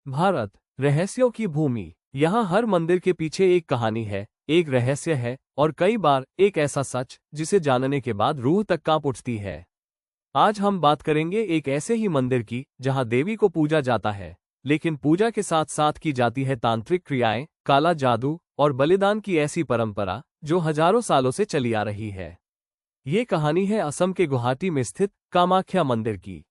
भारत, रहस्यों की भूमि। यहाँ हर मंदिर के पीछे एक कहानी है, एक रहस्य है और कई बार एक ऐसा सच जिसे जानने के बाद रूह तक कांप उठती है। आज हम बात करेंगे एक ऐसे ही मंदिर की जहाँ देवी को पूजा जाता है, लेकिन पूजा के साथ साथ की जाती है तांत्रिक क्रियाएं, काला जादू और बलिदान की ऐसी परंपरा जो हजारों सालों से चली आ रही है। ये कहानी है असम के गुवाहाटी में स्थित कामाख्या मंदिर की।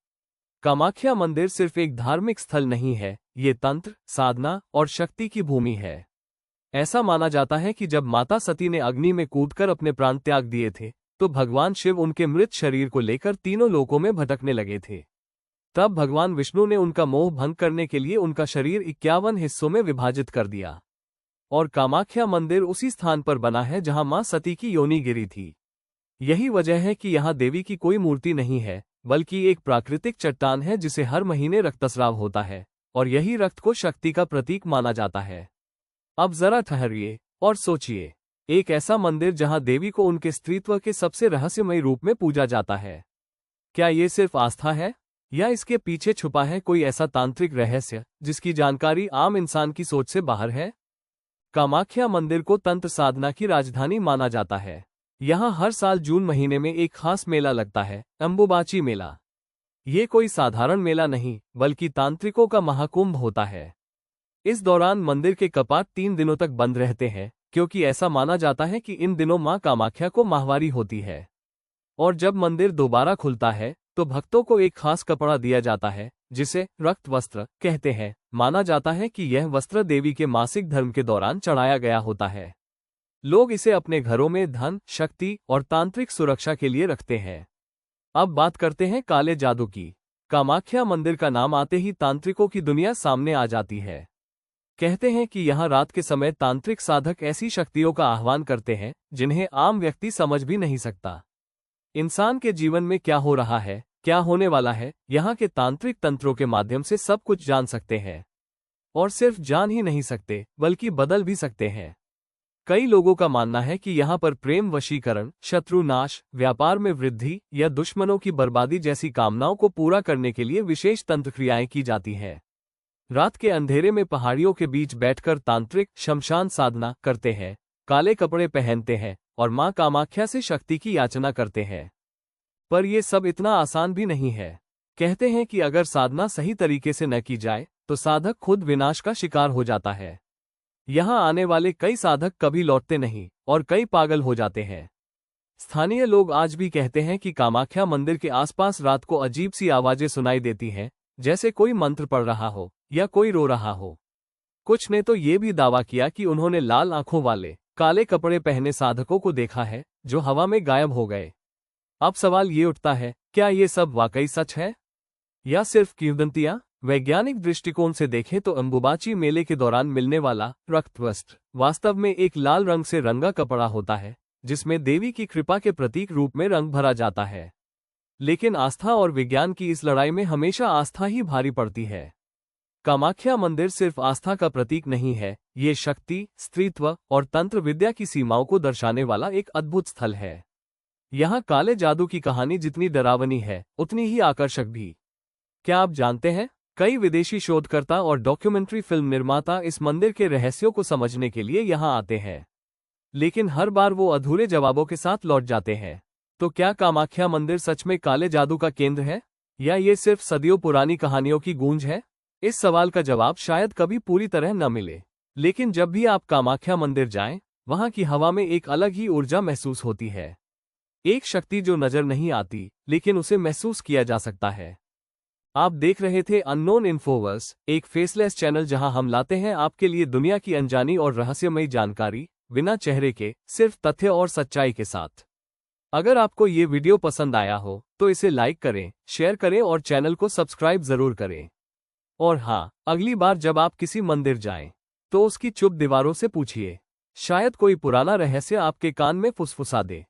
कामाख्या मंदिर सिर्फ एक धार्मिक स्थल नहीं है, ये तंत्र, साधना और शक्ति की भूमि है। ऐसा माना जाता है कि जब माता सती ने अग्नि में कूदकर अपने प्राण त्याग दिए थे, तो भगवान शिव उनके मृत शरीर को लेकर तीनों लोकों में भटकने लगे थे। तब भगवान विष्णु ने उनका मोह भंग करने के लिए उनका शरीर 51 हिस्सों में विभाजित कर दिया। और कामाख्या मंदिर उसी स्थान पर बना है जहां मां सती की योनि गिरी थी। यही वजह है कि यहाँ देवी की कोई मूर्ति नहीं है, बल्कि एक प्राकृतिक चट्टान है जिसे हर महीने रक्तस्राव होता है, और यही रक्त को शक्ति का प्रतीक माना जाता है। अब जरा ठहरिए और सोचिए, एक ऐसा मंदिर जहां देवी को उनके स्त्रीत्व के सबसे रहस्यमयी रूप में पूजा जाता है। क्या ये सिर्फ आस्था है, या इसके पीछे छुपा है कोई ऐसा तांत्रिक रहस्य जिसकी जानकारी आम इंसान की सोच से बाहर है? कामाख्या मंदिर को तंत्र साधना की राजधानी माना जाता है। यहाँ हर साल जून महीने में एक खास मेला लगता है, अंबुबाची मेला। ये कोई साधारण मेला नहीं, बल्कि तांत्रिकों का महाकुंभ होता है। इस दौरान मंदिर के कपाट 3 दिनों तक बंद रहते हैं, क्योंकि ऐसा माना जाता है कि इन दिनों मां कामाख्या को माहवारी होती है। और जब मंदिर दोबारा खुलता है, तो भक्तों को एक खास कपड़ा दिया जाता है, जिसे रक्त वस्त्र कहते हैं। माना जाता है कि यह वस्त्र देवी के मासिक धर्म के दौरान चढ़ाया गया होता है। लोग इसे अपने घरों में धन, शक्ति और तांत्रिक सुरक्षा के लिए रखते हैं। अब बात करते हैं काले जादू की। कामाख्या मंदिर का नाम आते ही तांत्रिकों की दुनिया सामने आ जाती है। कहते हैं कि यहाँ रात के समय तांत्रिक साधक ऐसी शक्तियों का आह्वान करते हैं जिन्हें आम व्यक्ति समझ भी नहीं सकता। इंसान के जीवन में क्या हो रहा है, क्या होने वाला है, यहाँ के तांत्रिक तंत्रों के माध्यम से सब कुछ जान सकते हैं। और सिर्फ जान ही नहीं सकते, बल्कि बदल भी सकते हैं। कई लोगों का मानना है कि यहाँ पर प्रेम वशीकरण, शत्रु नाश, व्यापार में वृद्धि या दुश्मनों की बर्बादी जैसी कामनाओं को पूरा करने के लिए विशेष तंत्र क्रियाएं की जाती हैं। रात के अंधेरे में पहाड़ियों के बीच बैठकर तांत्रिक शमशान साधना करते हैं, काले कपड़े पहनते हैं और मां कामाख्या से शक्ति की याचना करते हैं। पर यह सब इतना आसान भी नहीं है। कहते हैं कि अगर साधना सही तरीके से न की जाए तो साधक खुद विनाश का शिकार हो जाता है। यहाँ आने वाले कई साधक कभी लौटते नहीं और कई पागल हो जाते हैं। स्थानीय लोग आज भी कहते हैं कि कामाख्या मंदिर के आसपास रात को अजीब सी आवाजें सुनाई देती हैं, जैसे कोई मंत्र पढ़ रहा हो या कोई रो रहा हो। कुछ ने तो ये भी दावा किया कि उन्होंने लाल आंखों वाले, काले कपड़े पहने साधकों को देखा है जो हवा में गायब हो गए। अब सवाल ये उठता है, क्या ये सब वाकई सच है या सिर्फ किंवदंतियां? वैज्ञानिक दृष्टिकोण से देखें तो अंबुबाची मेले के दौरान मिलने वाला रक्त वस्त्र वास्तव में एक लाल रंग से रंगा कपड़ा होता है, जिसमें देवी की कृपा के प्रतीक रूप में रंग भरा जाता है। लेकिन आस्था और विज्ञान की इस लड़ाई में हमेशा आस्था ही भारी पड़ती है। कामाख्या मंदिर सिर्फ आस्था का प्रतीक नहीं है, ये शक्ति, स्त्रीत्व और तंत्र विद्या की सीमाओं को दर्शाने वाला एक अद्भुत स्थल है। यहाँ काले जादू की कहानी जितनी डरावनी है, उतनी ही आकर्षक भी। क्या आप जानते हैं, कई विदेशी शोधकर्ता और डॉक्यूमेंट्री फिल्म निर्माता इस मंदिर के रहस्यों को समझने के लिए यहाँ आते हैं, लेकिन हर बार वो अधूरे जवाबों के साथ लौट जाते हैं। तो क्या कामाख्या मंदिर सच में काले जादू का केंद्र है, या ये सिर्फ सदियों पुरानी कहानियों की गूंज है? इस सवाल का जवाब शायद कभी पूरी तरह न मिले, लेकिन जब भी आप कामाख्या मंदिर जाएं, वहां की हवा में एक अलग ही ऊर्जा महसूस होती है। एक शक्ति जो नजर नहीं आती, लेकिन उसे महसूस किया जा सकता है। आप देख रहे थे अननोन इन्फोवर्स, एक फेसलेस चैनल जहां हम लाते हैं आपके लिए दुनिया की अनजानी और रहस्यमयी जानकारी, बिना चेहरे के, सिर्फ तथ्य और सच्चाई के साथ। अगर आपको ये वीडियो पसंद आया हो तो इसे लाइक करें, शेयर करें और चैनल को सब्सक्राइब जरूर करें। और हाँ, अगली बार जब आप किसी मंदिर जाएं, तो उसकी चुप दीवारों से पूछिए, शायद कोई पुराना रहस्य आपके कान में फुसफुसा दे।